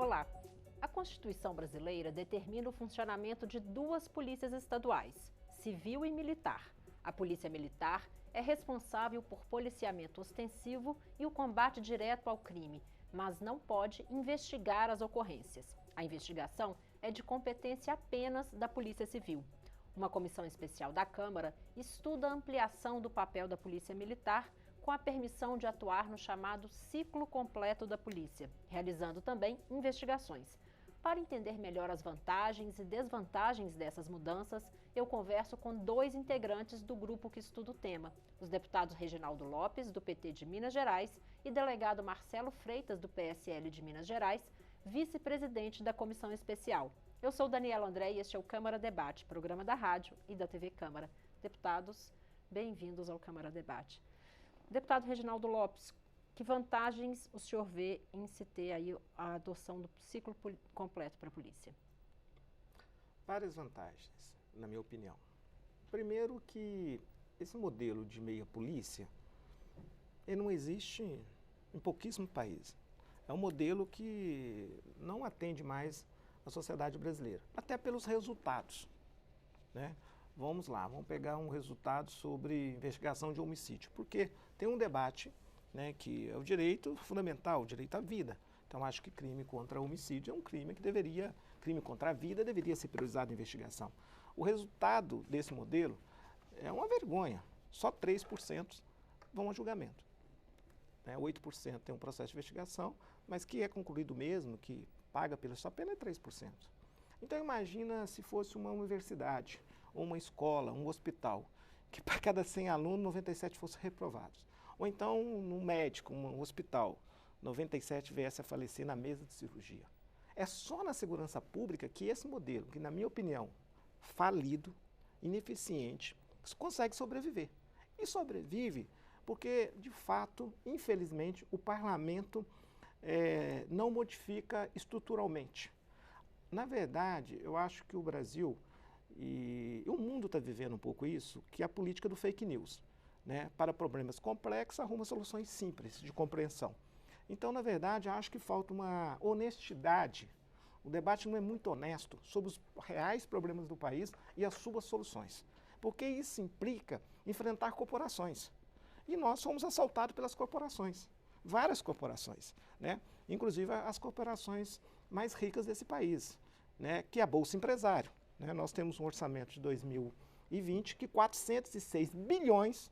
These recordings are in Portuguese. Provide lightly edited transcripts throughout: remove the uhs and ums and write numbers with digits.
Olá! A Constituição brasileira determina o funcionamento de duas polícias estaduais, civil e militar. A Polícia Militar é responsável por policiamento ostensivo e o combate direto ao crime, mas não pode investigar as ocorrências. A investigação é de competência apenas da Polícia Civil. Uma comissão especial da Câmara estuda a ampliação do papel da Polícia Militar com a permissão de atuar no chamado ciclo completo da polícia, realizando também investigações. Para entender melhor as vantagens e desvantagens dessas mudanças, eu converso com dois integrantes do grupo que estuda o tema, os deputados Reginaldo Lopes, do PT de Minas Gerais, e delegado Marcelo Freitas, do PSL de Minas Gerais, vice-presidente da comissão especial. Eu sou Daniela André e este é o Câmara Debate, programa da rádio e da TV Câmara. Deputados, bem-vindos ao Câmara Debate. Deputado Reginaldo Lopes, que vantagens o senhor vê em se ter aí a adoção do ciclo completo para a polícia? Várias vantagens, na minha opinião. Primeiro que esse modelo de meia polícia, ele não existe em pouquíssimos países. É um modelo que não atende mais a sociedade brasileira, até pelos resultados, né? Vamos lá, vamos pegar um resultado sobre investigação de homicídio, porque tem um debate, né, que é o direito fundamental, o direito à vida. Então, acho que crime contra homicídio é um crime que crime contra a vida deveria ser priorizado em investigação. O resultado desse modelo é uma vergonha, só 3% vão a julgamento. 8% tem um processo de investigação, mas que é concluído mesmo, que paga pela sua pena é 3%. Então imagina se fosse uma universidade, ou uma escola, um hospital, que para cada 100 alunos, 97 fossem reprovados. Ou então um médico, um hospital, 97 viesse a falecer na mesa de cirurgia. É só na segurança pública que esse modelo, que na minha opinião, falido, ineficiente, consegue sobreviver. E sobrevive porque, de fato, infelizmente, o parlamento não modifica estruturalmente. Na verdade, eu acho que o Brasil e o mundo está vivendo um pouco isso, que é a política do fake news, né? Para problemas complexos, arruma soluções simples de compreensão. Então, na verdade, acho que falta uma honestidade. O debate não é muito honesto sobre os reais problemas do país e as suas soluções, porque isso implica enfrentar corporações. E nós somos assaltados pelas corporações, várias corporações, né? Inclusive as corporações mais ricas desse país, né? Que é a Bolsa Empresário. Né? Nós temos um orçamento de 2020 que 406 bilhões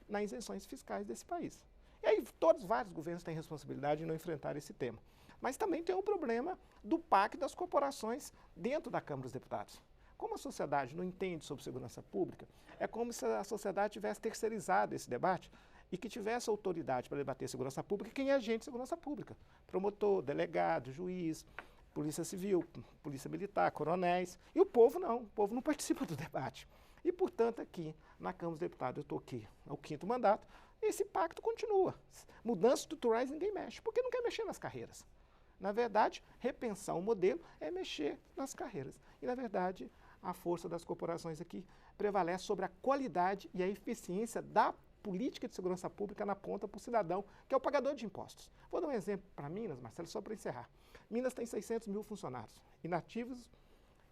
nas isenções fiscais desse país. E aí vários governos têm responsabilidade de não enfrentar esse tema. Mas também tem o problema do pacto das corporações dentro da Câmara dos Deputados. Como a sociedade não entende sobre segurança pública, é como se a sociedade tivesse terceirizado esse debate e que tivesse autoridade para debater segurança pública quem é agente de segurança pública. Promotor, delegado, juiz, Polícia Civil, Polícia Militar, coronéis. E o povo não participa do debate. E, portanto, aqui na Câmara dos Deputados, eu estou aqui ao 5º mandato, esse pacto continua. Mudanças estruturais ninguém mexe, porque não quer mexer nas carreiras. Na verdade, repensar o modelo é mexer nas carreiras. E, na verdade, a força das corporações aqui prevalece sobre a qualidade e a eficiência da política de segurança pública na ponta para o cidadão, que é o pagador de impostos. Vou dar um exemplo para Minas, Marcelo, só para encerrar. Minas tem 600 mil funcionários, inativos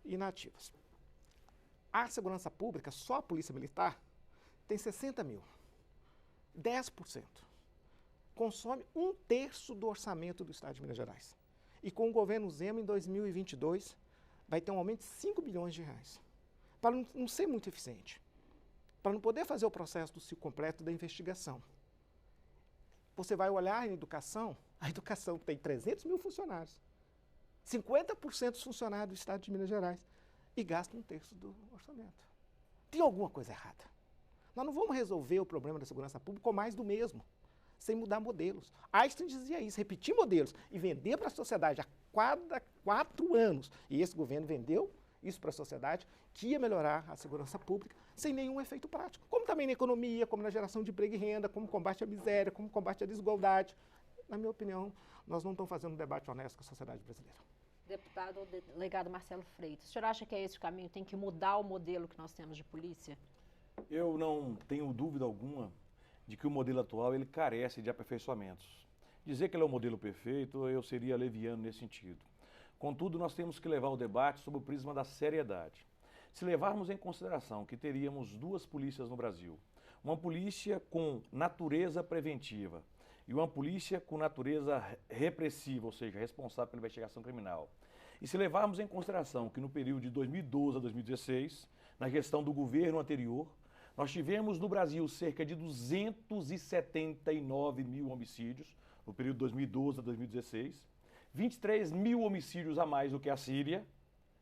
e inativos. A segurança pública, só a Polícia Militar, tem 60 mil. 10%. Consome 1/3 do orçamento do Estado de Minas Gerais. E com o governo Zema, em 2022, vai ter um aumento de 5 bilhões de reais. Para não ser muito eficiente. Para não poder fazer o processo do ciclo completo da investigação. Você vai olhar em educação, a educação tem 300 mil funcionários, 50% dos funcionários do Estado de Minas Gerais, e gasta 1/3 do orçamento. Tem alguma coisa errada. Nós não vamos resolver o problema da segurança pública com mais do mesmo, sem mudar modelos. Einstein dizia isso, repetir modelos e vender para a sociedade a cada 4 anos. E esse governo vendeu isso para a sociedade, que ia melhorar a segurança pública sem nenhum efeito prático. Como também na economia, como na geração de emprego e renda, como combate à miséria, como combate à desigualdade. Na minha opinião, nós não estamos fazendo um debate honesto com a sociedade brasileira. Deputado delegado Marcelo Freitas, o senhor acha que é esse o caminho? Tem que mudar o modelo que nós temos de polícia? Eu não tenho dúvida alguma de que o modelo atual ele carece de aperfeiçoamentos. Dizer que ele é o modelo perfeito, eu seria leviano nesse sentido. Contudo, nós temos que levar o debate sob o prisma da seriedade. Se levarmos em consideração que teríamos duas polícias no Brasil, uma polícia com natureza preventiva e uma polícia com natureza repressiva, ou seja, responsável pela investigação criminal, e se levarmos em consideração que no período de 2012 a 2016, na gestão do governo anterior, nós tivemos no Brasil cerca de 279 mil homicídios, no período de 2012 a 2016, 23 mil homicídios a mais do que a Síria,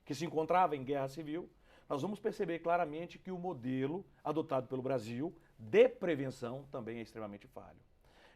que se encontrava em guerra civil, nós vamos perceber claramente que o modelo adotado pelo Brasil de prevenção também é extremamente falho.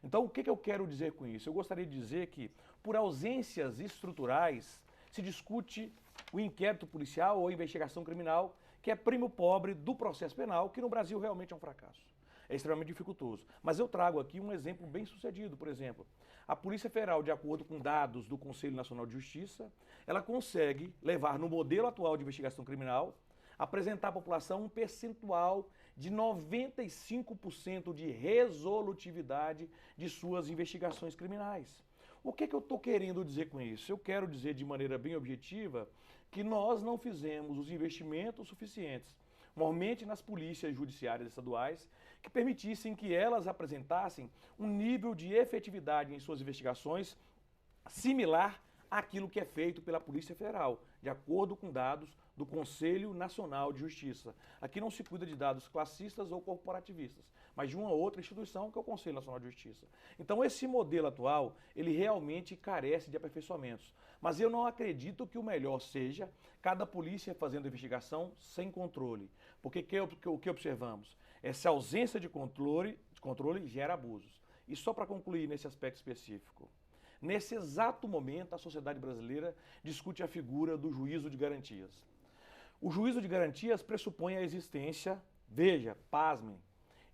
Então, o que eu quero dizer com isso? Eu gostaria de dizer que, por ausências estruturais, se discute o inquérito policial ou a investigação criminal, que é primo pobre do processo penal, que no Brasil realmente é um fracasso. É extremamente dificultoso. Mas eu trago aqui um exemplo bem sucedido. Por exemplo, a Polícia Federal, de acordo com dados do Conselho Nacional de Justiça, ela consegue levar no modelo atual de investigação criminal, apresentar à população um percentual de 95% de resolutividade de suas investigações criminais. O que eu estou querendo dizer com isso? Eu quero dizer de maneira bem objetiva que nós não fizemos os investimentos suficientes, normalmente nas polícias judiciárias estaduais, que permitissem que elas apresentassem um nível de efetividade em suas investigações similar àquilo que é feito pela Polícia Federal, de acordo com dados do Conselho Nacional de Justiça. Aqui não se cuida de dados classistas ou corporativistas, mas de uma outra instituição, que é o Conselho Nacional de Justiça. Então, esse modelo atual, ele realmente carece de aperfeiçoamentos. Mas eu não acredito que o melhor seja cada polícia fazendo investigação sem controle. Porque o que observamos? Essa ausência de controle gera abusos. E só para concluir nesse aspecto específico, nesse exato momento, a sociedade brasileira discute a figura do juízo de garantias. O juízo de garantias pressupõe a existência, veja, pasmem,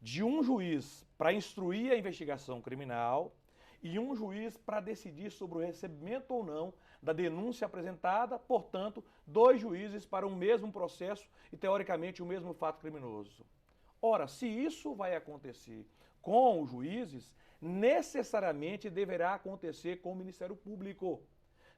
de um juiz para instruir a investigação criminal e um juiz para decidir sobre o recebimento ou não da denúncia apresentada, portanto, dois juízes para o mesmo processo e, teoricamente, o mesmo fato criminoso. Ora, se isso vai acontecer com os juízes, necessariamente deverá acontecer com o Ministério Público.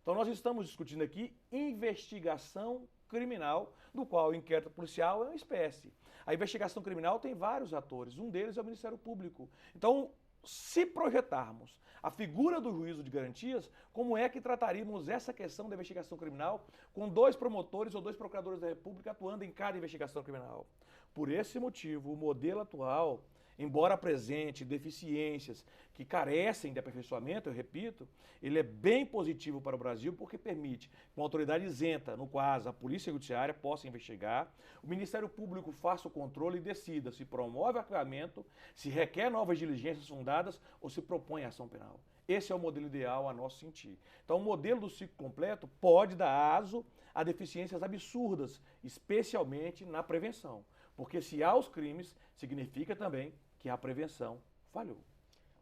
Então, nós estamos discutindo aqui investigação criminal, do qual o inquérito policial é uma espécie. A investigação criminal tem vários atores, um deles é o Ministério Público. Então, se projetarmos a figura do juízo de garantias, como é que trataríamos essa questão da investigação criminal com dois promotores ou dois procuradores da República atuando em cada investigação criminal? Por esse motivo, o modelo atual, embora apresente deficiências que carecem de aperfeiçoamento, eu repito, ele é bem positivo para o Brasil porque permite que uma autoridade isenta, no caso a Polícia Judiciária, possa investigar, o Ministério Público faça o controle e decida se promove arquivamento, se requer novas diligências fundadas ou se propõe ação penal. Esse é o modelo ideal a nosso sentir. Então, o modelo do ciclo completo pode dar aso a deficiências absurdas, especialmente na prevenção. Porque se há os crimes, significa também que a prevenção falhou.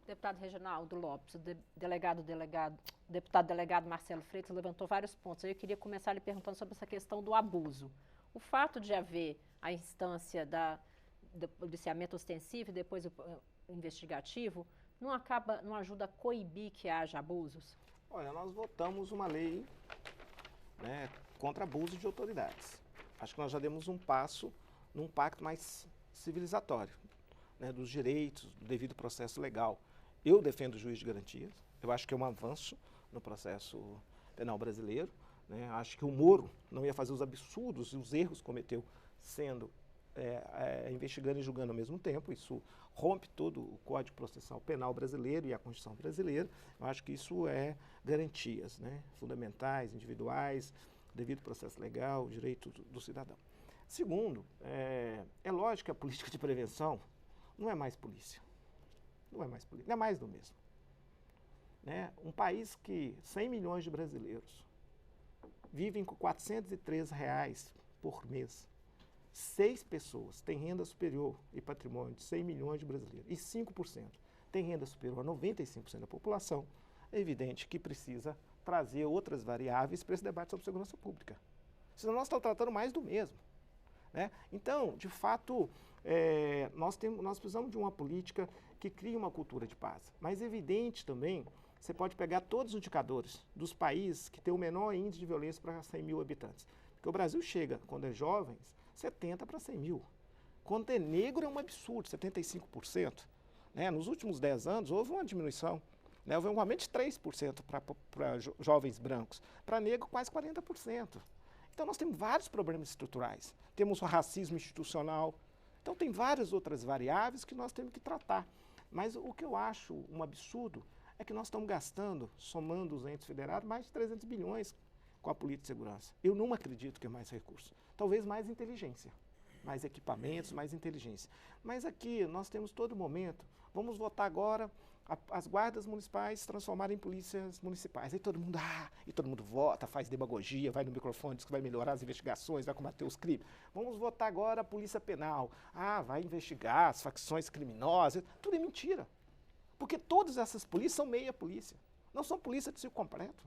Deputado Reginaldo Lopes, o deputado delegado Marcelo Freitas levantou vários pontos. Eu queria começar lhe perguntando sobre essa questão do abuso. O fato de haver a instância do policiamento ostensivo e depois o investigativo, não ajuda a coibir que haja abusos? Olha, nós votamos uma lei, né, contra abuso de autoridades. Acho que nós já demos um passo num pacto mais civilizatório, né, dos direitos, do devido processo legal. Eu defendo o juiz de garantias, eu acho que é um avanço no processo penal brasileiro, né, acho que o Moro não ia fazer os absurdos e os erros que cometeu sendo investigando e julgando ao mesmo tempo. Isso rompe todo o Código Processual Penal brasileiro e a Constituição brasileira. Eu acho que isso é garantias, né, fundamentais, individuais, devido processo legal, direito do cidadão. Segundo, é lógico que a política de prevenção não é mais polícia. Não é mais polícia, não é mais do mesmo. Né? Um país que 100 milhões de brasileiros vivem com R$403 por mês. 6 pessoas têm renda superior e patrimônio de 100 milhões de brasileiros. E 5% têm renda superior a 95% da população. É evidente que precisa trazer outras variáveis para esse debate sobre segurança pública. Senão nós estamos tratando mais do mesmo. Né? Então, de fato, nós precisamos de uma política que crie uma cultura de paz. Mas é evidente também, você pode pegar todos os indicadores dos países que têm o menor índice de violência para 100 mil habitantes. Porque o Brasil chega, quando é jovens, 70 para 100 mil. Quando é negro é um absurdo, 75%. Né? Nos últimos 10 anos houve uma diminuição. Né? Houve um aumento de 3% para jovens brancos. Para negro, quase 40%. Então nós temos vários problemas estruturais. Temos o racismo institucional. Então tem várias outras variáveis que nós temos que tratar. Mas o que eu acho um absurdo é que nós estamos gastando, somando os entes federados, mais de 300 bilhões com a política de segurança. Eu não acredito que é mais recurso. Talvez mais inteligência, mais equipamentos, mais inteligência. Mas aqui nós temos todo momento, vamos votar agora as guardas municipais se transformarem em polícias municipais. Aí todo mundo vota, faz demagogia, vai no microfone, diz que vai melhorar as investigações, vai combater os crimes. Vamos votar agora a polícia penal. Vai investigar as facções criminosas. Tudo é mentira. Porque todas essas polícias são meia polícia. Não são polícia de civil completo.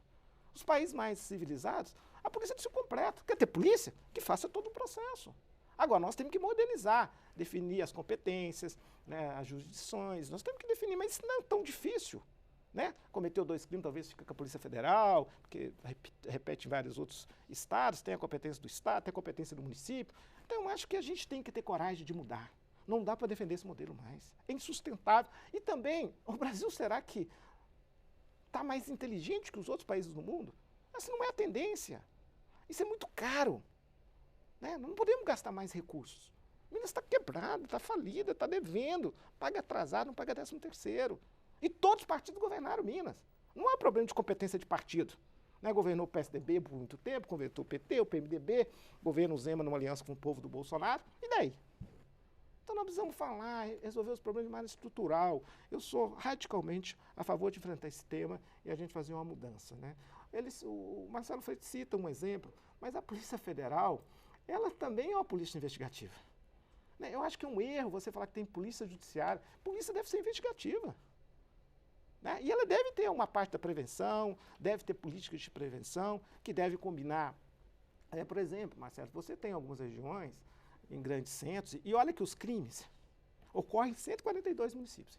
Os países mais civilizados, a polícia é de civil completo. Quer ter polícia? Que faça todo o processo. Agora, nós temos que modernizar, definir as competências, né, as jurisdições, nós temos que definir, mas isso não é tão difícil. Né? Cometeu 2 crimes, talvez fica com a Polícia Federal, porque repete em vários outros estados, tem a competência do estado, tem a competência do município. Então, eu acho que a gente tem que ter coragem de mudar. Não dá para defender esse modelo mais. É insustentável. E também, o Brasil, será que está mais inteligente que os outros países do mundo? Essa não é a tendência. Isso é muito caro. Né? Não podemos gastar mais recursos. Minas está quebrada, está falida, está devendo, paga atrasado, não paga 13º. E todos os partidos governaram Minas. Não é problema de competência de partido. Né? Governou o PSDB por muito tempo, governou o PT, o PMDB, governo Zema numa aliança com o povo do Bolsonaro. E daí? Então nós precisamos falar, resolver os problemas de maneira estrutural. Eu sou radicalmente a favor de enfrentar esse tema e a gente fazer uma mudança. Né? O Marcelo Freitas cita um exemplo, mas a Polícia Federal, ela também é uma polícia investigativa. Né? Eu acho que é um erro você falar que tem polícia judiciária. Polícia deve ser investigativa. Né? E ela deve ter uma parte da prevenção, deve ter políticas de prevenção, que deve combinar. Por exemplo, Marcelo, você tem algumas regiões em grandes centros, e olha que os crimes ocorrem em 142 municípios.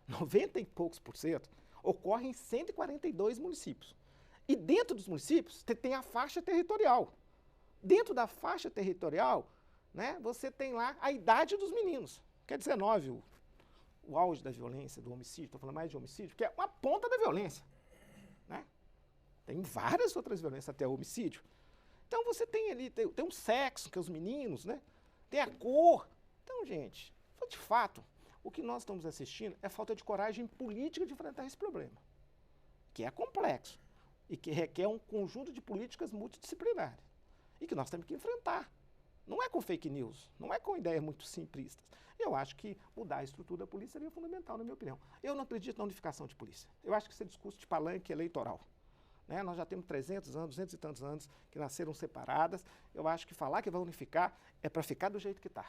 90 e poucos % ocorrem em 142 municípios. E dentro dos municípios, você tem a faixa territorial. Dentro da faixa territorial, né, você tem lá a idade dos meninos, que é 19, o auge da violência, do homicídio, estou falando mais de homicídio, porque é uma ponta da violência. Né? Tem várias outras violências até o homicídio. Então você tem ali, tem um sexo, que é os meninos, né? Tem a cor. Então, gente, de fato, o que nós estamos assistindo é falta de coragem política de enfrentar esse problema, que é complexo e que requer um conjunto de políticas multidisciplinares. E que nós temos que enfrentar. Não é com fake news, não é com ideias muito simplistas. Eu acho que mudar a estrutura da polícia seria fundamental, na minha opinião. Eu não acredito na unificação de polícia. Eu acho que isso é discurso de palanque eleitoral. Né? Nós já temos 300 anos, 200 e tantos anos que nasceram separadas. Eu acho que falar que vai unificar é para ficar do jeito que está.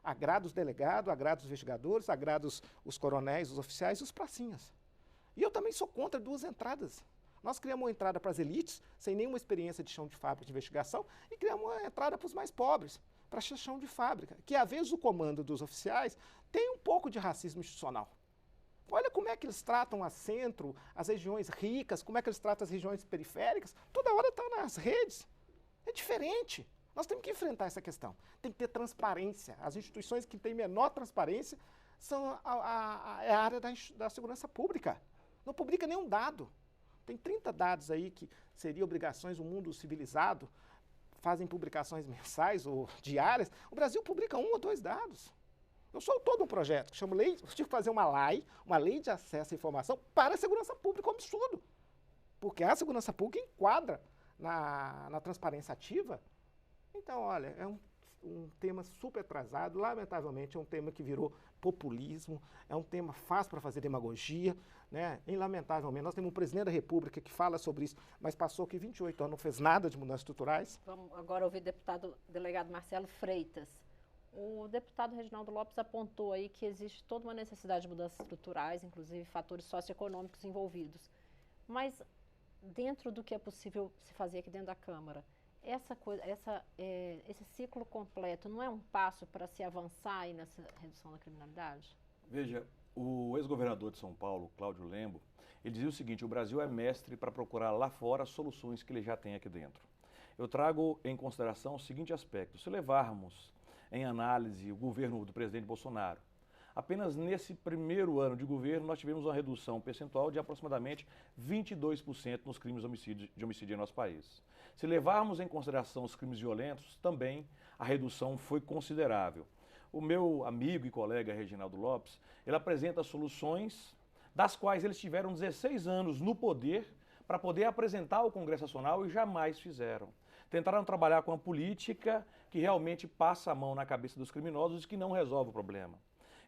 Agrada os delegados, agrada os investigadores, agrada os coronéis, os oficiais e os pracinhas. E eu também sou contra 2 entradas. Nós criamos uma entrada para as elites, sem nenhuma experiência de chão de fábrica de investigação, e criamos uma entrada para os mais pobres, para chão de fábrica, que, às vezes, o comando dos oficiais tem um pouco de racismo institucional. Olha como é que eles tratam a centro, as regiões ricas, como é que eles tratam as regiões periféricas, toda hora está nas redes. É diferente. Nós temos que enfrentar essa questão. Tem que ter transparência. As instituições que têm menor transparência são é a área da segurança pública. Não publica nenhum dado. Tem 30 dados aí que seriam obrigações, o mundo civilizado fazem publicações mensais ou diárias. O Brasil publica 1 ou 2 dados. Eu sou autor de um projeto que chama lei, eu tive que fazer uma lei de acesso à informação para a segurança pública, um absurdo. Porque a segurança pública enquadra na transparência ativa. Então, olha, é um tema super atrasado, lamentavelmente é um tema que virou populismo, é um tema fácil para fazer demagogia, né? E, lamentavelmente, nós temos um presidente da República que fala sobre isso, mas passou aqui 28 anos, não fez nada de mudanças estruturais. Vamos agora ouvir o delegado Marcelo Freitas. O deputado Reginaldo Lopes apontou aí que existe toda uma necessidade de mudanças estruturais, inclusive fatores socioeconômicos envolvidos. Mas, dentro do que é possível se fazer aqui dentro da Câmara, esse ciclo completo não é um passo para se avançar aí nessa redução da criminalidade? Veja, O ex-governador de São Paulo, Cláudio Lembo, ele dizia o seguinte: o Brasil é mestre para procurar lá fora soluções que ele já tem aqui dentro. Eu trago em consideração o seguinte aspecto: se levarmos em análise o governo do presidente Bolsonaro, apenas nesse primeiro ano de governo nós tivemos uma redução percentual de aproximadamente 22% nos crimes de homicídio em nosso país. Se levarmos em consideração os crimes violentos, também a redução foi considerável. O meu amigo e colega Reginaldo Lopes, ele apresenta soluções das quais eles tiveram 16 anos no poder para poder apresentar ao Congresso Nacional e jamais fizeram. Tentaram trabalhar com a política que realmente passa a mão na cabeça dos criminosos e que não resolve o problema.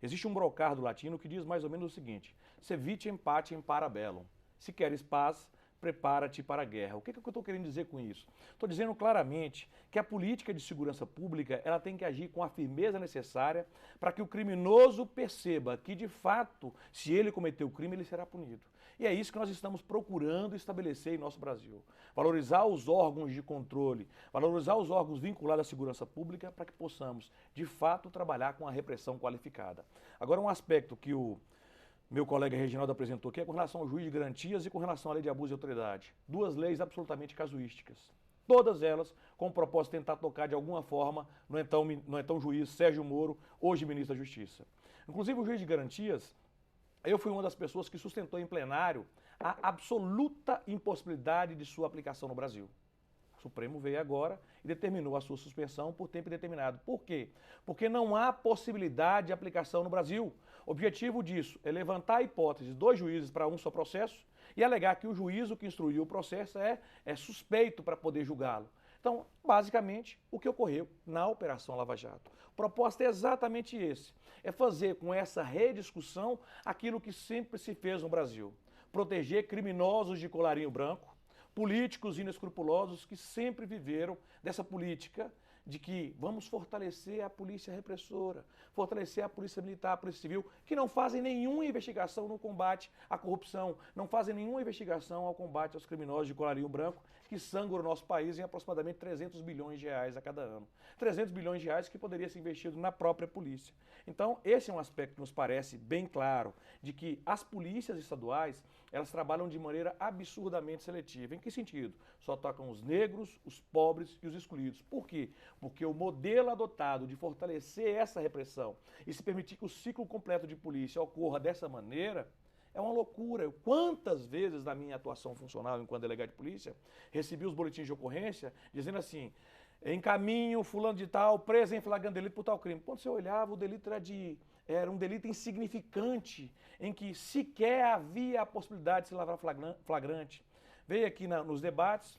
Existe um brocardo latino que diz mais ou menos o seguinte: se vitem pacem para bellum. Se queres paz, prepara-te para a guerra. O que eu estou querendo dizer com isso? Estou dizendo claramente que a política de segurança pública ela tem que agir com a firmeza necessária para que o criminoso perceba que, de fato, se ele cometeu o crime, ele será punido. E é isso que nós estamos procurando estabelecer em nosso Brasil. Valorizar os órgãos de controle, valorizar os órgãos vinculados à segurança pública para que possamos, de fato, trabalhar com a repressão qualificada. Agora, um aspecto que o meu colega Reginaldo apresentou aqui é com relação ao juiz de garantias e com relação à lei de abuso de autoridade. Duas leis absolutamente casuísticas. Todas elas com o propósito de tentar tocar de alguma forma no então juiz Sérgio Moro, hoje ministro da Justiça. Inclusive o juiz de garantias, eu fui uma das pessoas que sustentou em plenário a absoluta impossibilidade de sua aplicação no Brasil. O Supremo veio agora e determinou a sua suspensão por tempo indeterminado. Por quê? Porque não há possibilidade de aplicação no Brasil. O objetivo disso é levantar a hipótese de dois juízes para um só processo e alegar que o juízo que instruiu o processo é suspeito para poder julgá-lo. Então, basicamente, o que ocorreu na Operação Lava Jato. O propósito é exatamente esse, é fazer com essa rediscussão aquilo que sempre se fez no Brasil. Proteger criminosos de colarinho branco, políticos inescrupulosos que sempre viveram dessa política de que vamos fortalecer a polícia repressora, fortalecer a polícia militar, a polícia civil, que não fazem nenhuma investigação no combate à corrupção, não fazem nenhuma investigação ao combate aos criminosos de colarinho branco, que sangram o nosso país em aproximadamente 300 bilhões de reais a cada ano. 300 bilhões de reais que poderia ser investido na própria polícia. Então, esse é um aspecto que nos parece bem claro, de que as polícias estaduais, elas trabalham de maneira absurdamente seletiva. Em que sentido? Só tocam os negros, os pobres e os excluídos. Por quê? Porque o modelo adotado de fortalecer essa repressão e se permitir que o ciclo completo de polícia ocorra dessa maneira é uma loucura. Quantas vezes na minha atuação funcional enquanto delegado de polícia recebi os boletins de ocorrência dizendo assim: encaminho fulano de tal preso em flagrante delito por tal crime. Quando você olhava, o delito era um delito insignificante, em que sequer havia a possibilidade de se lavrar flagrante. Veio aqui nos debates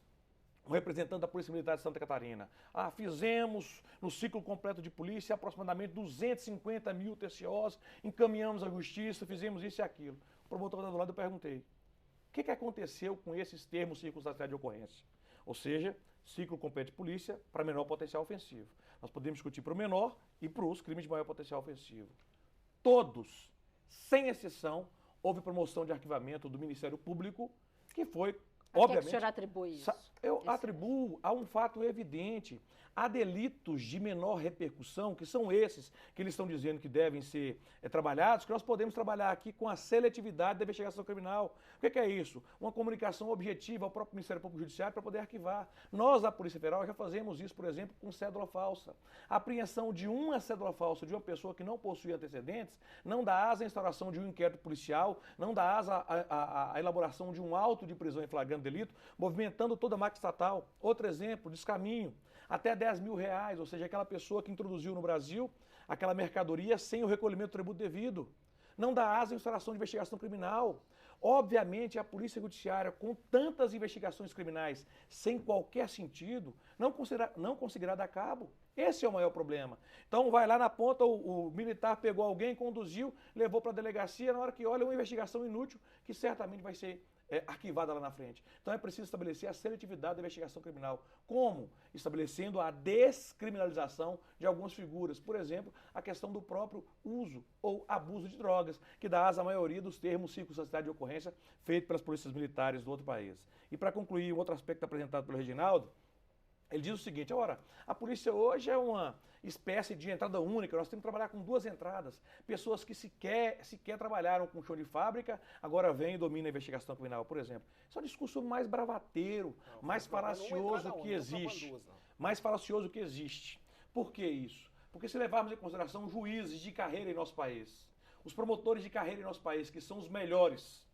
um representante da Polícia Militar de Santa Catarina. Fizemos no ciclo completo de polícia aproximadamente 250 mil TCOs, encaminhamos à justiça, fizemos isso e aquilo. O promotor do lado, eu perguntei: o que aconteceu com esses termos circunstanciais de ocorrência? Ou seja, ciclo completo de polícia para menor potencial ofensivo. Nós podemos discutir para o menor e para os crimes de maior potencial ofensivo. Todos, sem exceção, houve promoção de arquivamento do Ministério Público, que foi, obviamente... A que o senhor atribui isso? Eu atribuo a um fato evidente. Há delitos de menor repercussão, que são esses que eles estão dizendo que devem ser trabalhados, que nós podemos trabalhar aqui com a seletividade da investigação criminal. O que é isso? Uma comunicação objetiva ao próprio Ministério Público Judiciário para poder arquivar. Nós, da Polícia Federal, já fazemos isso, por exemplo, com cédula falsa. A apreensão de uma cédula falsa de uma pessoa que não possui antecedentes não dá asa à instauração de um inquérito policial, não dá asa à elaboração de um auto de prisão em flagrante delito, movimentando toda a máquina estatal. Outro exemplo, descaminho. Até 10 mil reais, ou seja, aquela pessoa que introduziu no Brasil aquela mercadoria sem o recolhimento do tributo devido. Não dá asa à instauração de investigação criminal. Obviamente, a Polícia Judiciária, com tantas investigações criminais sem qualquer sentido, não conseguirá dar cabo. Esse é o maior problema. Então, vai lá na ponta, o militar pegou alguém, conduziu, levou para a delegacia, na hora que olha, uma investigação inútil, que certamente vai ser arquivada lá na frente. Então é preciso estabelecer a seletividade da investigação criminal. Como? Estabelecendo a descriminalização de algumas figuras. Por exemplo, a questão do próprio uso ou abuso de drogas, que dá asa à maioria dos termos circunstanciais de ocorrência feitos pelas polícias militares do outro país. E para concluir, um outro aspecto apresentado pelo Reginaldo, Ele diz o seguinte, ora, a polícia hoje é uma espécie de entrada única, nós temos que trabalhar com 2 entradas. Pessoas que sequer trabalharam com chão de fábrica, agora vêm e dominam a investigação criminal, por exemplo. Isso é um discurso mais bravateiro, mais falacioso que existe. Mais falacioso que existe. Por que isso? Porque se levarmos em consideração juízes de carreira em nosso país, os promotores de carreira em nosso país, que são os melhores,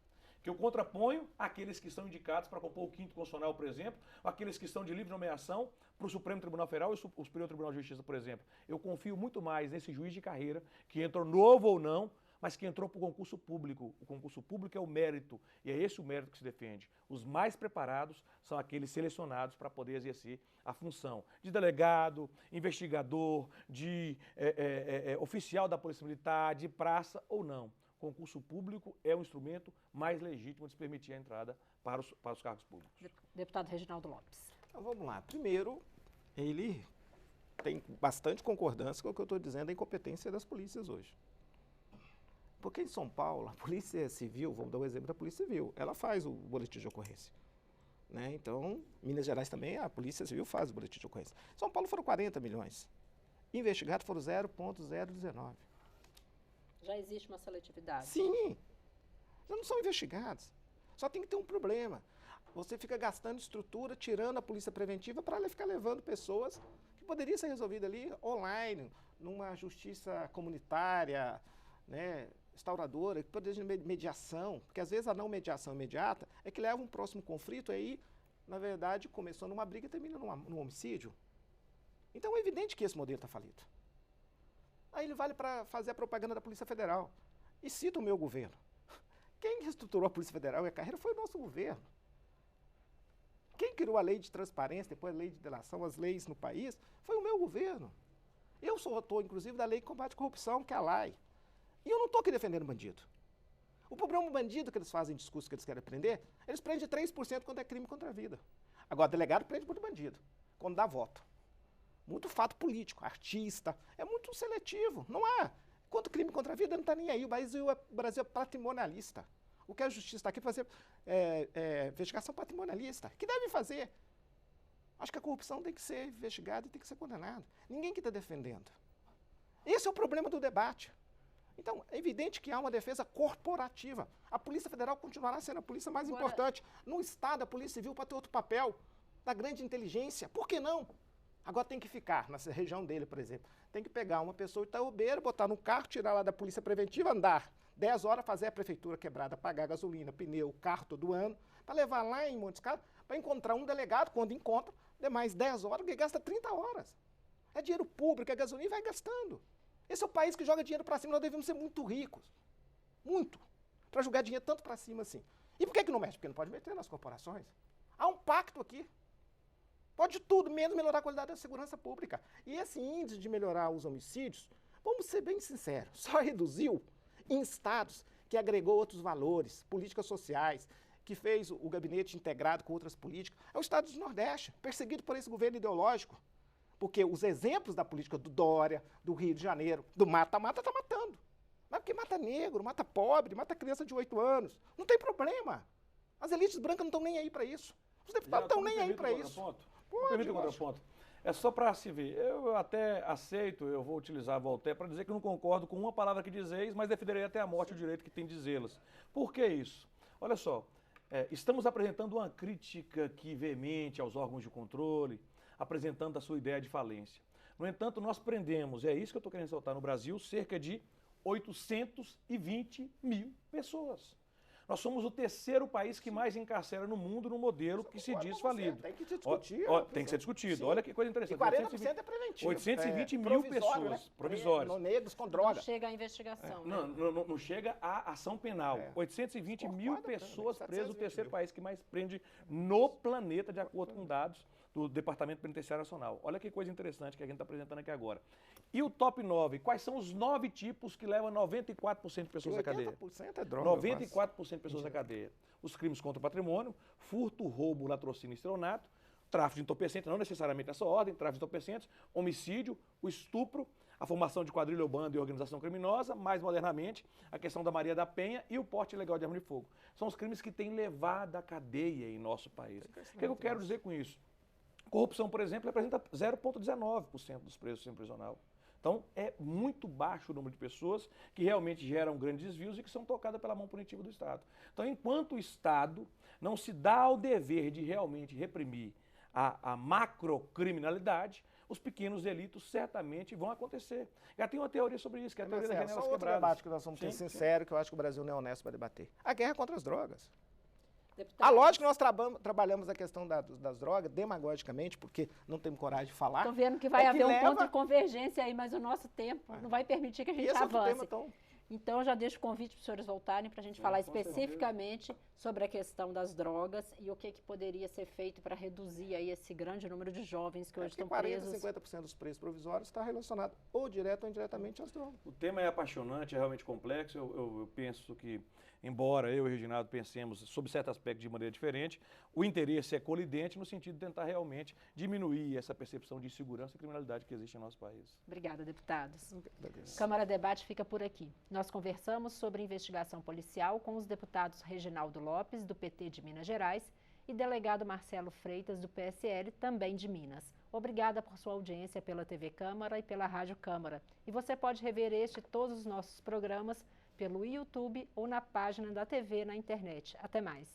que eu contraponho àqueles que estão indicados para compor o 5º Constitucional, por exemplo, ou aqueles que estão de livre nomeação para o Supremo Tribunal Federal e o Superior Tribunal de Justiça, por exemplo. Eu confio muito mais nesse juiz de carreira, que entrou novo ou não, mas que entrou para o concurso público. O concurso público é o mérito, e é esse o mérito que se defende. Os mais preparados são aqueles selecionados para poder exercer a função de delegado, investigador, de oficial da Polícia Militar, de praça ou não. Concurso público é o instrumento mais legítimo de se permitir a entrada para os cargos públicos. Deputado Reginaldo Lopes. Então vamos lá. Primeiro, ele tem bastante concordância com o que eu estou dizendo da incompetência das polícias hoje. Porque em São Paulo, a Polícia Civil, vamos dar um exemplo da Polícia Civil, ela faz o boletim de ocorrência. Né? Então, em Minas Gerais também, a Polícia Civil faz o boletim de ocorrência. Em São Paulo foram 40 milhões. Investigados foram 0,019. Já existe uma seletividade? Sim, já não são investigados. Só tem que ter um problema. Você fica gastando estrutura, tirando a polícia preventiva para ela ficar levando pessoas que poderia ser resolvida ali online, numa justiça comunitária, né, restauradora, que poderia ter mediação, porque às vezes a não mediação imediata é que leva um próximo conflito aí, na verdade, começou numa briga e termina num homicídio. Então é evidente que esse modelo está falido. Aí ele vale para fazer a propaganda da Polícia Federal. E cita o meu governo. Quem reestruturou a Polícia Federal e a carreira foi o nosso governo. Quem criou a lei de transparência, depois a lei de delação, as leis no país, foi o meu governo. Eu sou autor, inclusive, da lei de combate à corrupção, que é a LAI. E eu não estou aqui defendendo bandido. O problema do bandido que eles fazem discurso que eles querem prender, eles prendem 3% quando é crime contra a vida. Agora, delegado prende muito bandido, quando dá voto. Muito fato político, artista, é muito seletivo, não há. Quanto crime contra a vida, não está nem aí, o Brasil é patrimonialista. O que a justiça está aqui para fazer investigação patrimonialista, que deve fazer. Acho que a corrupção tem que ser investigada e tem que ser condenada. Ninguém que está defendendo. Esse é o problema do debate. Então, é evidente que há uma defesa corporativa. A Polícia Federal continuará sendo a polícia mais importante. No Estado, a Polícia Civil pode ter outro papel, da grande inteligência. Por que não? Agora tem que ficar, na região dele, por exemplo, tem que pegar uma pessoa itaúbeira, botar no carro, tirar lá da polícia preventiva, andar 10 horas, fazer a prefeitura quebrada, pagar gasolina, pneu, carro todo ano, para levar lá em Montes Claros, para encontrar um delegado, quando encontra, demais 10 horas, que gasta 30 horas. É dinheiro público, é gasolina e vai gastando. Esse é o país que joga dinheiro para cima, nós devemos ser muito ricos. Muito. Para jogar dinheiro tanto para cima assim. E por que não mexe? Porque não pode meter nas corporações. Há um pacto aqui. Pode tudo, menos melhorar a qualidade da segurança pública. E esse índice de melhorar os homicídios, vamos ser bem sinceros, só reduziu em estados que agregou outros valores, políticas sociais, que fez o gabinete integrado com outras políticas. É o estado do Nordeste, perseguido por esse governo ideológico. Porque os exemplos da política do Dória, do Rio de Janeiro, do mata-mata, está matando. Mas porque mata negro, mata pobre, mata criança de 8 anos. Não tem problema. As elites brancas não estão nem aí para isso. Os deputados não estão nem aí para isso. Permita um contraponto. É só para se ver. Eu até aceito, eu vou utilizar Voltaire para dizer que não concordo com uma palavra que dizeis, mas defenderei até a morte o direito que tem de dizê-las. Por que isso? Olha só, estamos apresentando uma crítica aqui veemente aos órgãos de controle, apresentando a sua ideia de falência. No entanto, nós prendemos, é isso que eu estou querendo ressaltar, no Brasil, cerca de 820 mil pessoas. Nós somos o 3º país que mais encarcera no mundo no modelo que se diz falido. Tem que discutir. Tem que ser discutido. Sim. Olha que coisa interessante. E 40% é preventivo. 820 mil pessoas, né? Provisórias. Negros com droga. Não chega à investigação. Não chega à ação penal. 820 mil pessoas presas, o 3º país que mais prende no planeta, de acordo com dados do Departamento Penitenciário Nacional. Olha que coisa interessante que a gente está apresentando aqui agora. E o top 9? Quais são os 9 tipos que levam 94% de pessoas à cadeia? 80% é droga. 94% de pessoas à cadeia. Os crimes contra o patrimônio, furto, roubo, latrocínio e estelionato, tráfico de entorpecentes, não necessariamente nessa ordem, tráfico de entorpecentes, homicídio, o estupro, a formação de quadrilha ou banda e organização criminosa, mais modernamente, a questão da Maria da Penha e o porte ilegal de arma de fogo. São os crimes que têm levado à cadeia em nosso país. O que eu quero dizer com isso? Corrupção, por exemplo, representa 0,19% dos preços sem prisional. Então, é muito baixo o número de pessoas que realmente geram grandes desvios e que são tocadas pela mão punitiva do Estado. Então, enquanto o Estado não se dá ao dever de realmente reprimir a macrocriminalidade, os pequenos delitos certamente vão acontecer. Já tem uma teoria sobre isso, que é a teoria das janelas só outro quebradas. debate que nós vamos ter sincero, que eu acho que o Brasil não é honesto para debater. A guerra contra as drogas. Deputado, A lógica que nós trabalhamos a questão das drogas, demagogicamente, porque não temos coragem de falar. estou vendo que vai é que haver um leva- ponto de convergência aí, mas o nosso tempo não vai permitir que a gente Esse é outro avance. tema, então. Então, já deixo o convite para os senhores voltarem para a gente falar com certeza. especificamente sobre a questão das drogas e o que poderia ser feito para reduzir aí esse grande número de jovens que hoje Acho que estão 40%, presos. 50% dos preços provisórios está relacionado ou direto ou indiretamente às drogas. O tema é apaixonante, é realmente complexo. Eu penso que, embora eu e o Reginaldo pensemos sobre certos aspectos de maneira diferente, o interesse é colidente no sentido de tentar realmente diminuir essa percepção de insegurança e criminalidade que existe em nosso país. Obrigada, deputados. Agradeço. Câmara Debate fica por aqui. Nós conversamos sobre investigação policial com os deputados Reginaldo Lopes, do PT de Minas Gerais, e delegado Marcelo Freitas, do PSL, também de Minas. Obrigada por sua audiência pela TV Câmara e pela Rádio Câmara. E você pode rever este e todos os nossos programas pelo YouTube ou na página da TV na internet. Até mais.